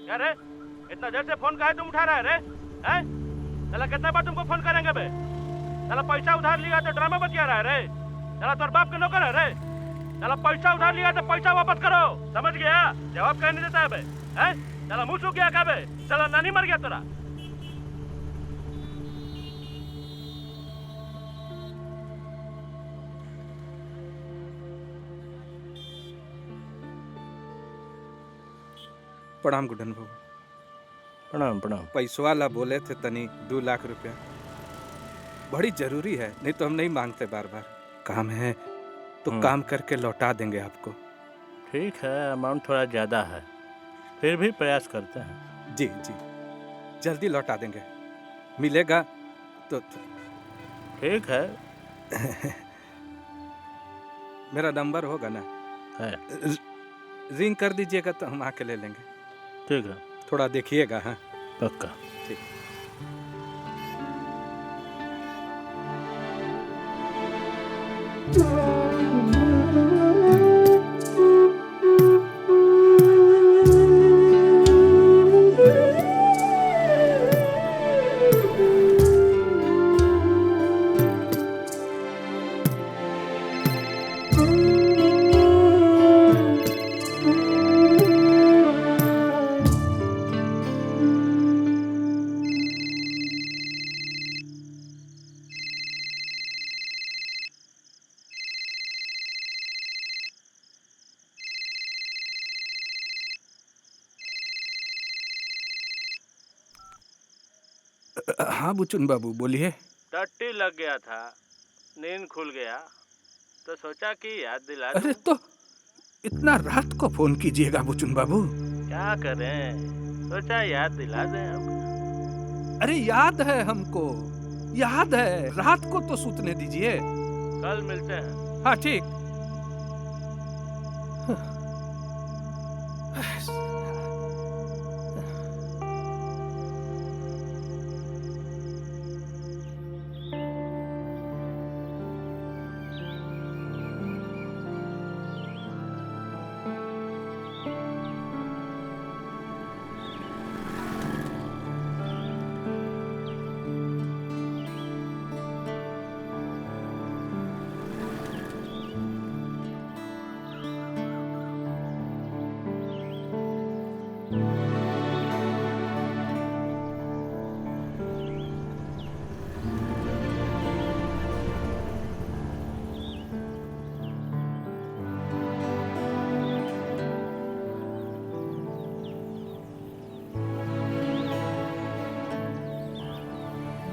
क्या रे? इतना देर से फोन काहे तुम उठा रहा है रे? हैं? साला कितना बार तुमको फोन करेंगे बे? साला पैसा उधार लिया तो ड्रामा बतिया रहा है रे? साला तोर बाप के नौकर है रे? साला पैसा उधार लिया तो पैसा वापस करो, समझ गया? जवाब कहीं नहीं देता है बे? हैं? साला मुंह सूख गया क्या बे? साला नानी मर गया तेरा? प्रणाम गुड्डन बाबू। प्रणाम प्रणाम। पैसवा ला बोले थे तनी 2 लाख रुपया, बड़ी जरूरी है, नहीं तो हम नहीं मांगते बार बार। काम है तो काम करके लौटा देंगे आपको। ठीक है, अमाउंट थोड़ा ज़्यादा है, फिर भी प्रयास करते हैं। जी जी, जल्दी लौटा देंगे, मिलेगा तो। ठीक है। मेरा नंबर होगा ना? है। रिंग कर दीजिएगा तो हम आके ले लेंगे। ठीक है, थोड़ा देखिएगा। हाँ पक्का। ठीक। हाँ बुचुन बाबू बोलिए। टट्टी लग गया था, नींद खुल गया तो सोचा कि याद दिला दूं। अरे तो इतना रात को फोन कीजिएगा बुचुन बाबू? क्या करें, सोचा याद दिला दें आपको। अरे याद है हमको, याद है, रात को तो सूतने दीजिए। कल मिलते हैं। हाँ ठीक।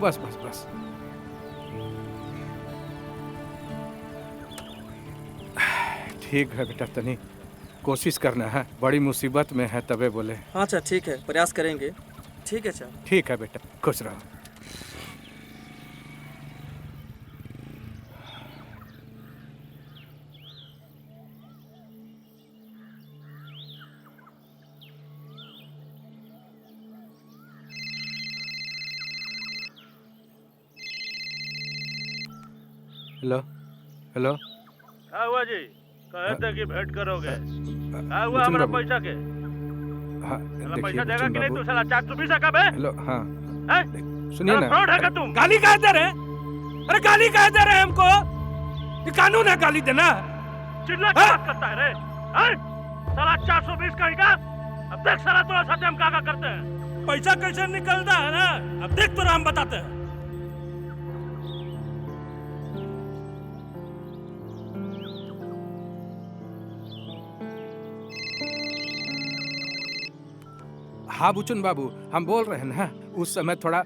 बस बस बस। ठीक है बेटा, तनी कोशिश करना है, बड़ी मुसीबत में है तबे बोले। हाँ अच्छा ठीक है, प्रयास करेंगे। ठीक है अच्छा। ठीक है बेटा, खुश रहो। Hello hello. क्या हुआ जी? कहे थे कि भेंट करोगे। क्या हुआ बुचन हमारा बाबू। पैसा के? हाँ साला देखिए पैसा देगा बुचन कि नहीं बाबू। तू? साला 420 का बे? हेलो हाँ हैं? सुनिए साला ना। फ्रॉड है क्या तुम? गाली कह दे रहे हैं? अरे गाली कह दे रहे हैं हमको? ये कानून है गाली देना? चिल्ला के बात करता है रे? हैं? साला 420 कहेगा? अब देख साला तुम्हारे साथ हम क्या करते हैं। पैसा कैसे निकलता है ना, अब देख तो हम बताते हैं। हाँ बुचन बाबू, हम बोल रहे हैं ना, उस समय थोड़ा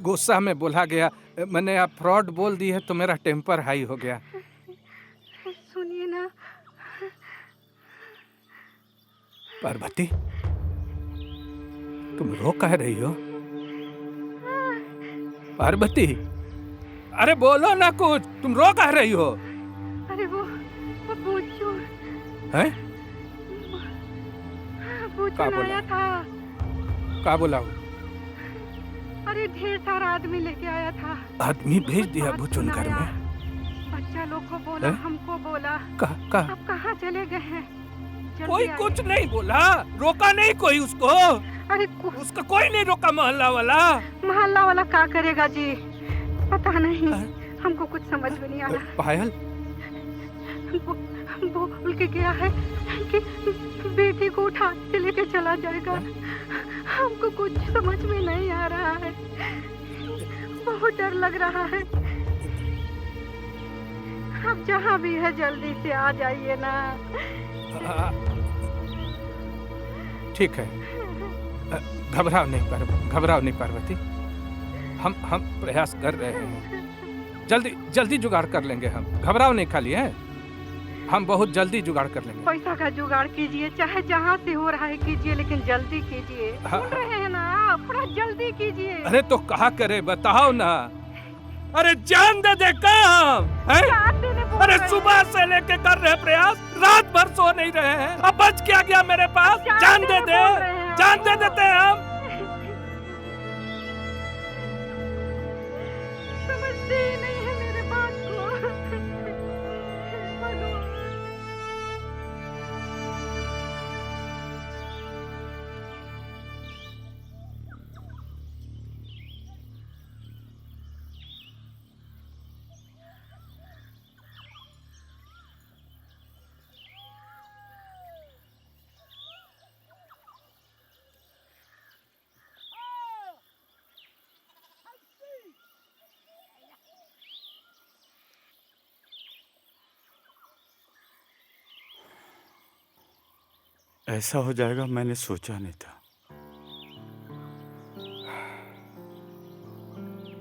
गुस्सा में बोला गया। मैंने आप फ्रॉड बोल दी है तो मेरा टेम्पर हाई हो गया। सुनिए ना। पार्वती, तुम रो कह रही हो? पार्वती, अरे बोलो ना कुछ, तुम रो कह रही हो? अरे वो बूचू हैं? बूचू बोला? आया था। क्या बोला वो? अरे ढेर सारा आदमी लेके आया था। आदमी भेज दिया बात बुचन घर सुनाया। में? बच्चा लोग को बोला, हैं? हमको बोला। कहा अब कहाँ चले गए हैं? जल्दी कोई आइए। कुछ नहीं बोला, रोका नहीं कोई उसको? अरे उसका कोई नहीं रोका मोहल्ला वाला? मोहल्ला वाला क्या करेगा जी, पता नहीं। हमको कुछ समझ में नहीं आ रहा। पायल, वो बोल के गया है कि बेटी को उठा के लेके चला जाएगा। हमको कुछ समझ में नहीं आ रहा है, बहुत डर लग रहा है। आप जहाँ भी है जल्दी से आ जाइए ना। ठीक है, घबराओ नहीं पार्वती, हम प्रयास कर रहे हैं, जल्दी जुगाड़ कर लेंगे हम। घबराओ नहीं खाली है, हम बहुत जल्दी जुगाड़ कर लेंगे। पैसा का जुगाड़ कीजिए, चाहे जहाँ से हो रहा है कीजिए, लेकिन जल्दी कीजिए। हाँ। सुन रहे हैं ना आप, थोड़ा जल्दी कीजिए। अरे तो कहा करे, बताओ ना। अरे जान दे काम है? जान देने बोल अरे रहे हैं। सुबह से लेके कर रहे प्रयास, रात भर सो नहीं रहे हैं। अब बच क्या गया मेरे पास? जान दे दे, बोल रहे हैं जान दे आपको। देते हैं हम। समझते ही नहीं है मेरे बात को। भगवान। ऐसा हो जाएगा मैंने सोचा नहीं था।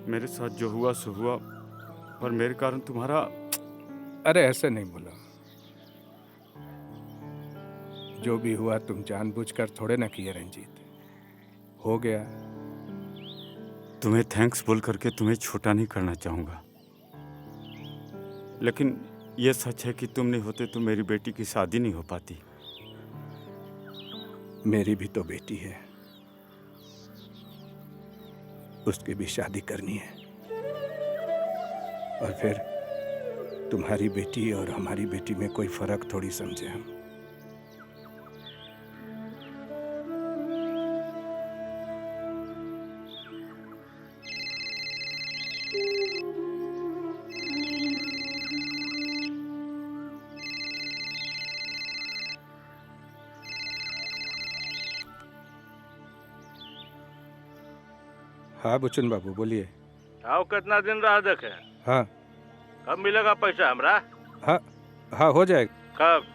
मेरे साथ जो हुआ सो हुआ, पर मेरे कारण तुम्हारा। अरे ऐसे नहीं बोलो, जो भी हुआ तुम जानबूझकर थोड़े ना किए रंजीत, हो गया। तुम्हें थैंक्स बोल करके तुम्हें छोटा नहीं करना चाहूंगा, लेकिन यह सच है कि तुम नहीं होते तो मेरी बेटी की शादी नहीं हो पाती। मेरी भी तो बेटी है, उसकी भी शादी करनी है। और फिर तुम्हारी बेटी और हमारी बेटी में कोई फर्क थोड़ी समझे हम। हाँ बुचन बाबू बोलिए। आओ कितना दिन रहा देखे? हाँ कब मिलेगा पैसा हमरा? हाँ हो जाएगा। कब?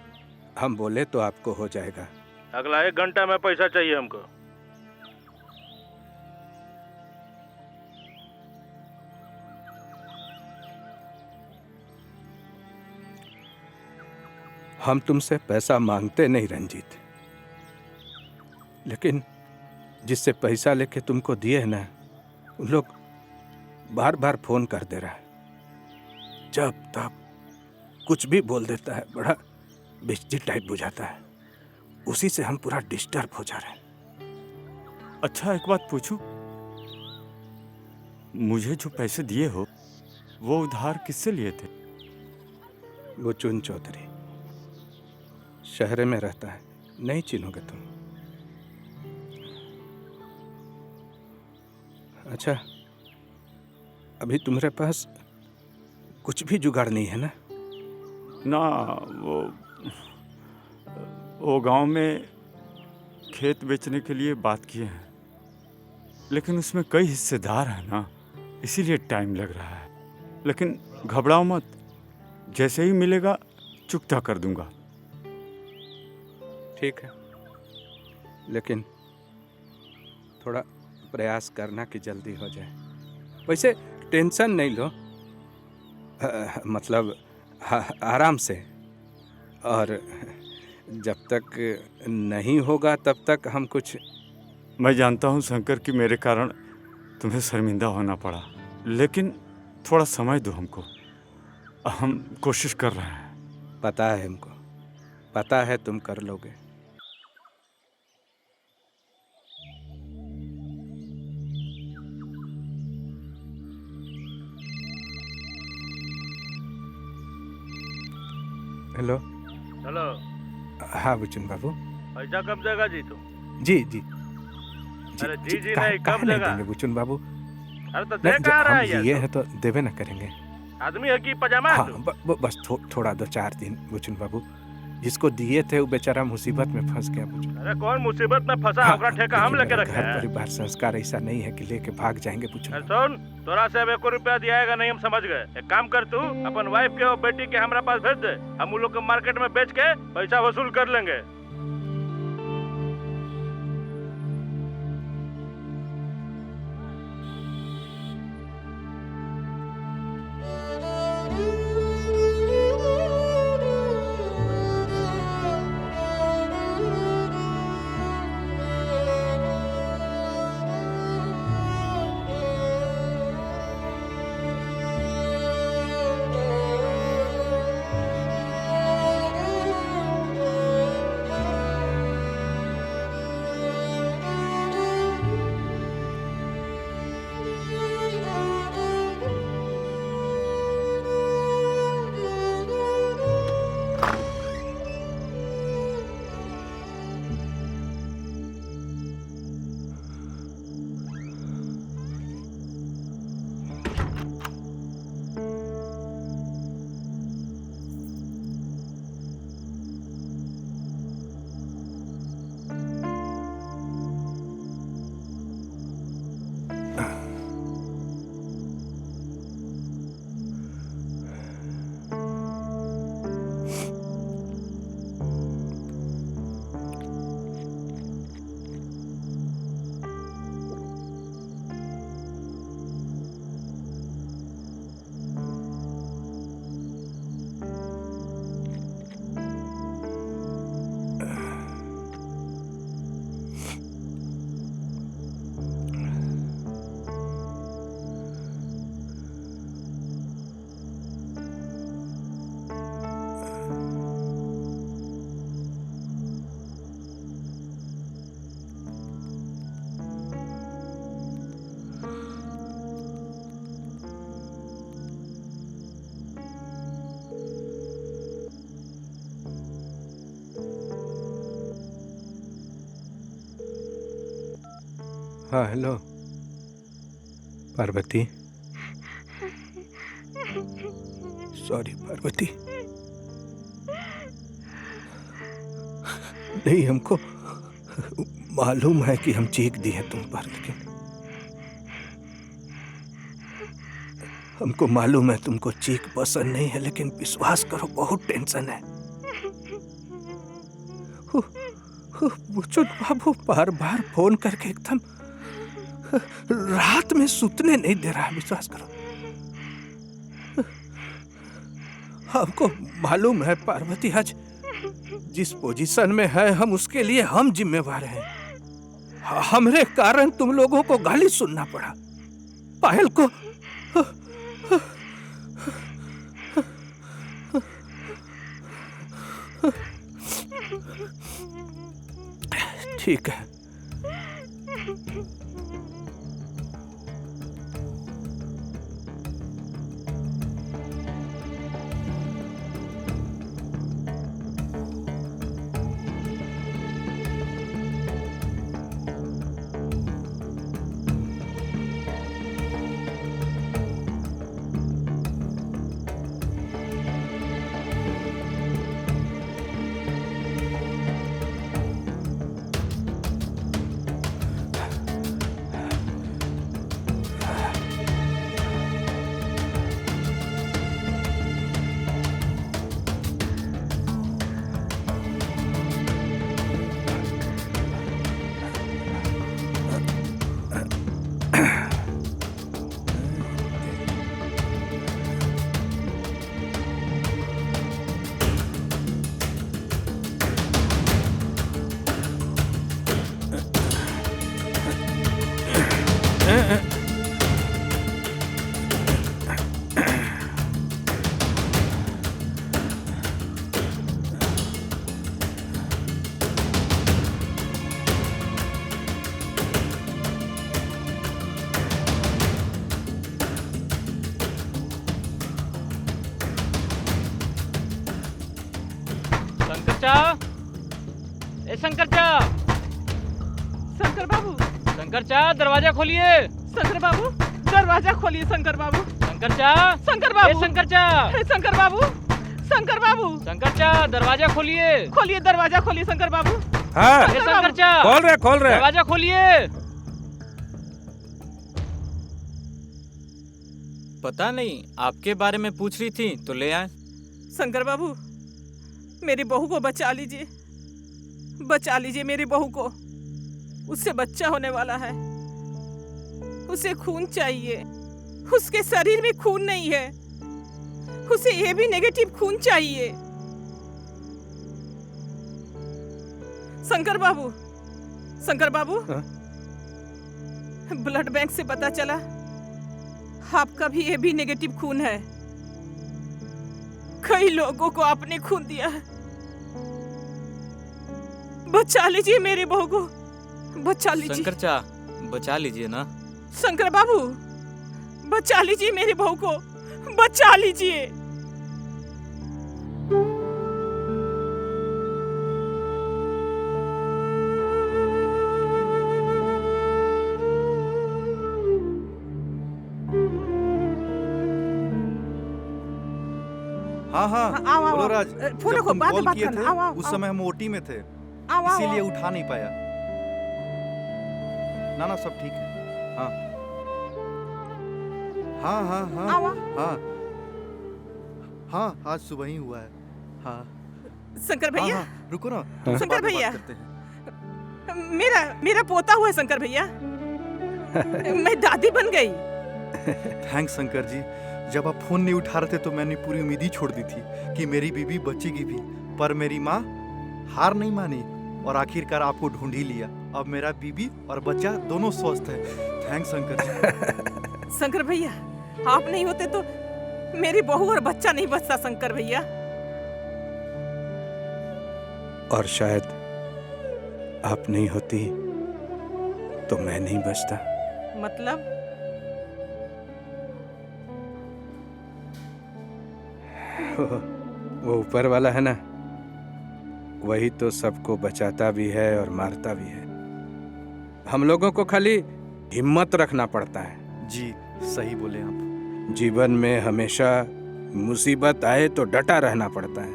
हम बोले तो आपको हो जाएगा। अगला 1 घंटा में पैसा चाहिए हमको। हम तुमसे पैसा मांगते नहीं रंजीत, लेकिन जिससे पैसा लेके तुमको दिए ना, उन लोग बार बार फोन कर दे रहा है, जब तब कुछ भी बोल देता है, बड़ा बेइज्जती टाइप बुझाता है। उसी से हम पूरा डिस्टर्ब हो जा रहे हैं। अच्छा एक बात पूछूं, मुझे जो पैसे दिए हो वो उधार किससे लिए थे? वो चुन चौधरी शहर में रहता है, नहीं चिन्होगे तुम। अच्छा, अभी तुम्हारे पास कुछ भी जुगाड़ नहीं है ना? ना, वो गांव में खेत बेचने के लिए बात किए हैं, लेकिन उसमें कई हिस्सेदार हैं ना, इसीलिए टाइम लग रहा है। लेकिन घबराओ मत, जैसे ही मिलेगा चुकता कर दूंगा। ठीक है, लेकिन थोड़ा प्रयास करना कि जल्दी हो जाए। वैसे टेंशन नहीं लो, मतलब आराम से, और जब तक नहीं होगा तब तक हम कुछ। मैं जानता हूं शंकर कि मेरे कारण तुम्हें शर्मिंदा होना पड़ा, लेकिन थोड़ा समय दो हमको, हम कोशिश कर रहे हैं। पता है हमको, पता है तुम कर लोगे। हेलो। हेलो। हाँ बुचुन बाबू। पैसा कब देगा जी तुम? जी जी अरे जी जी कहाँ- नहीं, कहाँ कब नहीं देगा? देंगे बुचुन बाबू? अरे तो नहीं, दे जब कहाँ रहा हम है यार? लिए हैं तो देवे ना करेंगे। आदमी है कि पजामा है हाँ, तू? बस थोड़ा 2-4 दिन बुचुन बाबू। जिसको दिए थे वो बेचारा मुसीबत में फंस गया बुचुन। अरे कौन मुसीबत में फंसा? हाँ, ओकरा ठेका हम लेकिन लेके मेरा रखे घर हैं। परिवार संस्कार ऐसा नहीं है कि लेके भाग जाएंगे बुचुन। अरे सुन, तोरा से अब 1 रुपया दियाएगा नहीं, हम समझ गए। एक काम कर, तू अपन वाइफ के और बेटी के हमरा पास भेज दे, हम उन लोग को मार्केट में बेच के पैसा वसूल कर लेंगे। हाँ हेलो पार्वती। सॉरी पार्वती, नहीं हमको मालूम है कि हम चीख दिए तुम पर, लेकिन हमको मालूम है तुमको चीख पसंद नहीं है, लेकिन विश्वास करो बहुत टेंशन है। बुचुन बाबू बार बार फोन करके एकदम रात में सुतने नहीं दे रहा है, विश्वास करो। हमको मालूम है पार्वती, आज जिस पोजीशन में है हम उसके लिए हम जिम्मेवार हैं। हमरे कारण तुम लोगों को गाली सुनना पड़ा। पायल को ठीक है। शंकर चा, शंकर बाबू, शंकर चा, दरवाजा खोलिए। शंकर बाबू, दरवाजा खोलिए। शंकर बाबू, शंकर चा, शंकर बाबू, शंकर चा, शंकर बाबू, शंकर बाबू, शंकर चा, दरवाजा खोलिए। खोलिए दरवाजा खोलिए। शंकर बाबू, हाँ शंकर चा, खोल रहे दरवाजा खोलिए। पता नहीं आपके बारे में पूछ रही थी तो ले आए। शंकर बाबू, मेरी बहू को बचा लीजिए, बचा लीजिए मेरी बहू को। उससे बच्चा होने वाला है, उसे खून चाहिए। उसके शरीर में खून नहीं है, उसे ये भी नेगेटिव खून चाहिए। शंकर बाबू, शंकर बाबू, हाँ? ब्लड बैंक से पता चला आपका भी ये भी नेगेटिव खून है। कई लोगों को आपने खून दिया है। बचा लीजिए मेरी बहू को, बचा लीजिए। शंकर चा, बचा लीजिए ना। शंकर बाबू, बचा लीजिए मेरी बहू को, बचा लीजिए। हाँ हाँ आओ, आओ, बोलो आओ। राज। फोन जब रखो, तुम बाद में कॉल बात किए करना। थे, आओ, आओ, उस आओ। समय हम ओटी में थे, आओ, आओ, इसीलिए आओ। उठा नहीं पाया। ना ना सब ठीक है। हाँ हाँ हाँ हाँ आओ, आओ। हाँ हाँ आज सुबह ही हुआ है। हाँ शंकर हाँ भैया, हाँ रुको ना, हाँ? तुमसे शंकर बाद में भैया। बात करते हैं। मेरा पोता हुआ है शंकर भैया। मैं दादी बन गई। थैंक्स शंकर जी। जब आप फोन नहीं उठा रहे थे तो मैंने पूरी उम्मीद ही छोड़ दी थी कि मेरी बीबी बचेगी भी, पर मेरी माँ हार नहीं मानी और आखिरकार आपको ढूंढ ही लिया। अब मेरा बीबी और बच्चा दोनों स्वस्थ है। थैंक्स शंकर जी। शंकर भैया, आप नहीं होते तो मेरी बहू और बच्चा नहीं बचता शंकर भैया। और शायद आप नहीं होती तो मैं नहीं बचता। मतलब वो ऊपर वाला है ना, वही तो सबको बचाता भी है और मारता भी है। हम लोगों को खाली हिम्मत रखना पड़ता है। जी सही बोले आप। जीवन में हमेशा मुसीबत आए तो डटा रहना पड़ता है।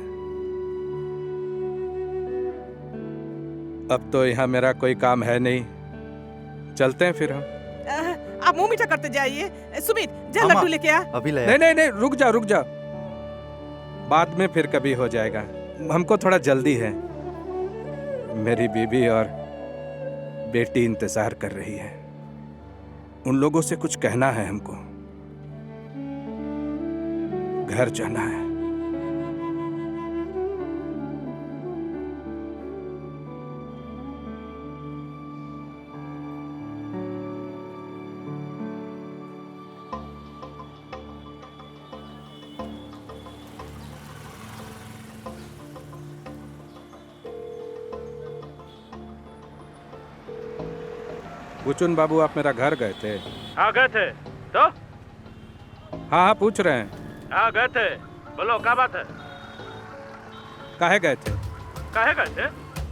अब तो यहाँ मेरा कोई काम है नहीं, चलते हैं फिर हम। आप मुंह मीठा करते जाइए। सुमित, जा मामा, लड्डू लेके आ। अभी ले नहीं नहीं नहीं, रुक जा, बाद में फिर कभी हो जाएगा। हमको थोड़ा जल्दी है। मेरी बीबी और बेटी इंतजार कर रही है। उन लोगों से कुछ कहना है हमको, घर जाना है। बुचुन बाबू आप मेरा घर गए थे? हाँ गए थे। तो हाँ हाँ पूछ रहे हैं। हाँ गए थे। बोलो क्या बात है? काहे गए थे? काहे गए थे?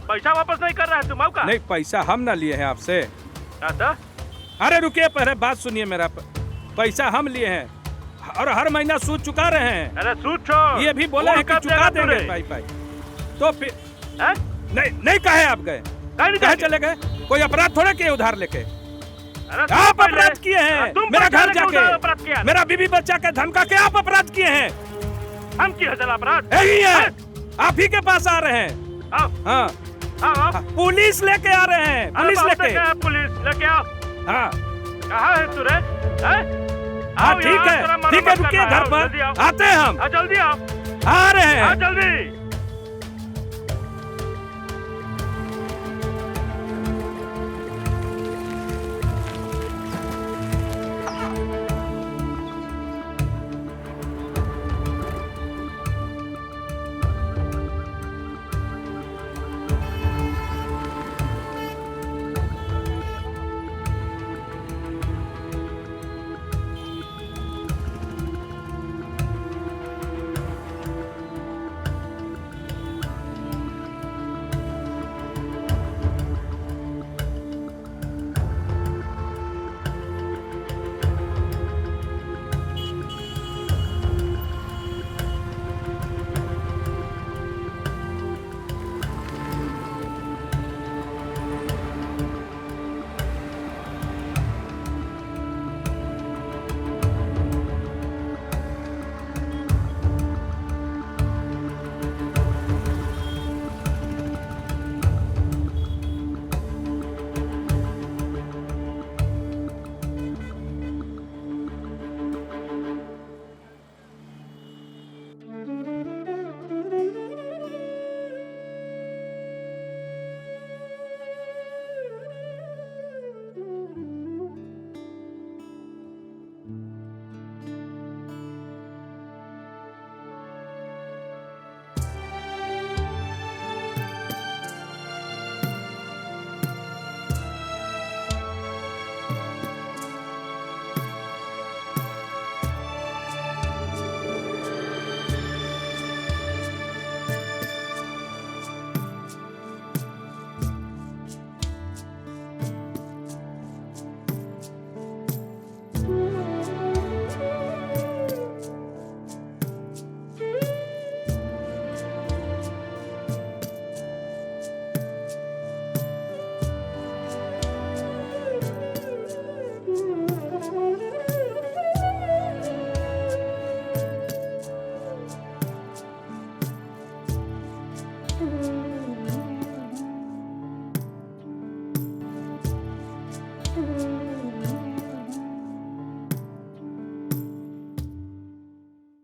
पैसा वापस नहीं कर रहा है तुम का? नहीं, पैसा हम ना लिए हैं आपसे। तो? अरे रुकिए, पहले बात सुनिए मेरा। पैसा हम लिए हैं और हर महीना सूद चुका रहे हैं। अरे सूद छोड़, ये भी बोले हैं कि चुका देंगे पाई पाई। तो फिर नहीं कहे आप गए? कहे चले गए? कोई अपराध थोड़ा किए उधार लेके? आप अपराध किए हैं। मेरा घर जाके मेरा बीवी बच्चा के धमका के आप अपराध किए हैं। हम किए हैं अपराध? यही है, आप ही के पास आ रहे हैं। हाँ, पुलिस लेके आ रहे हैं। पुलिस लेके पुलिस लेके आओ। हाँ कहाँ है तू रे? हाँ ठीक है, रुकिए, घर पर आते हैं हम। जल्दी आओ। आ रहे हैं। जल्दी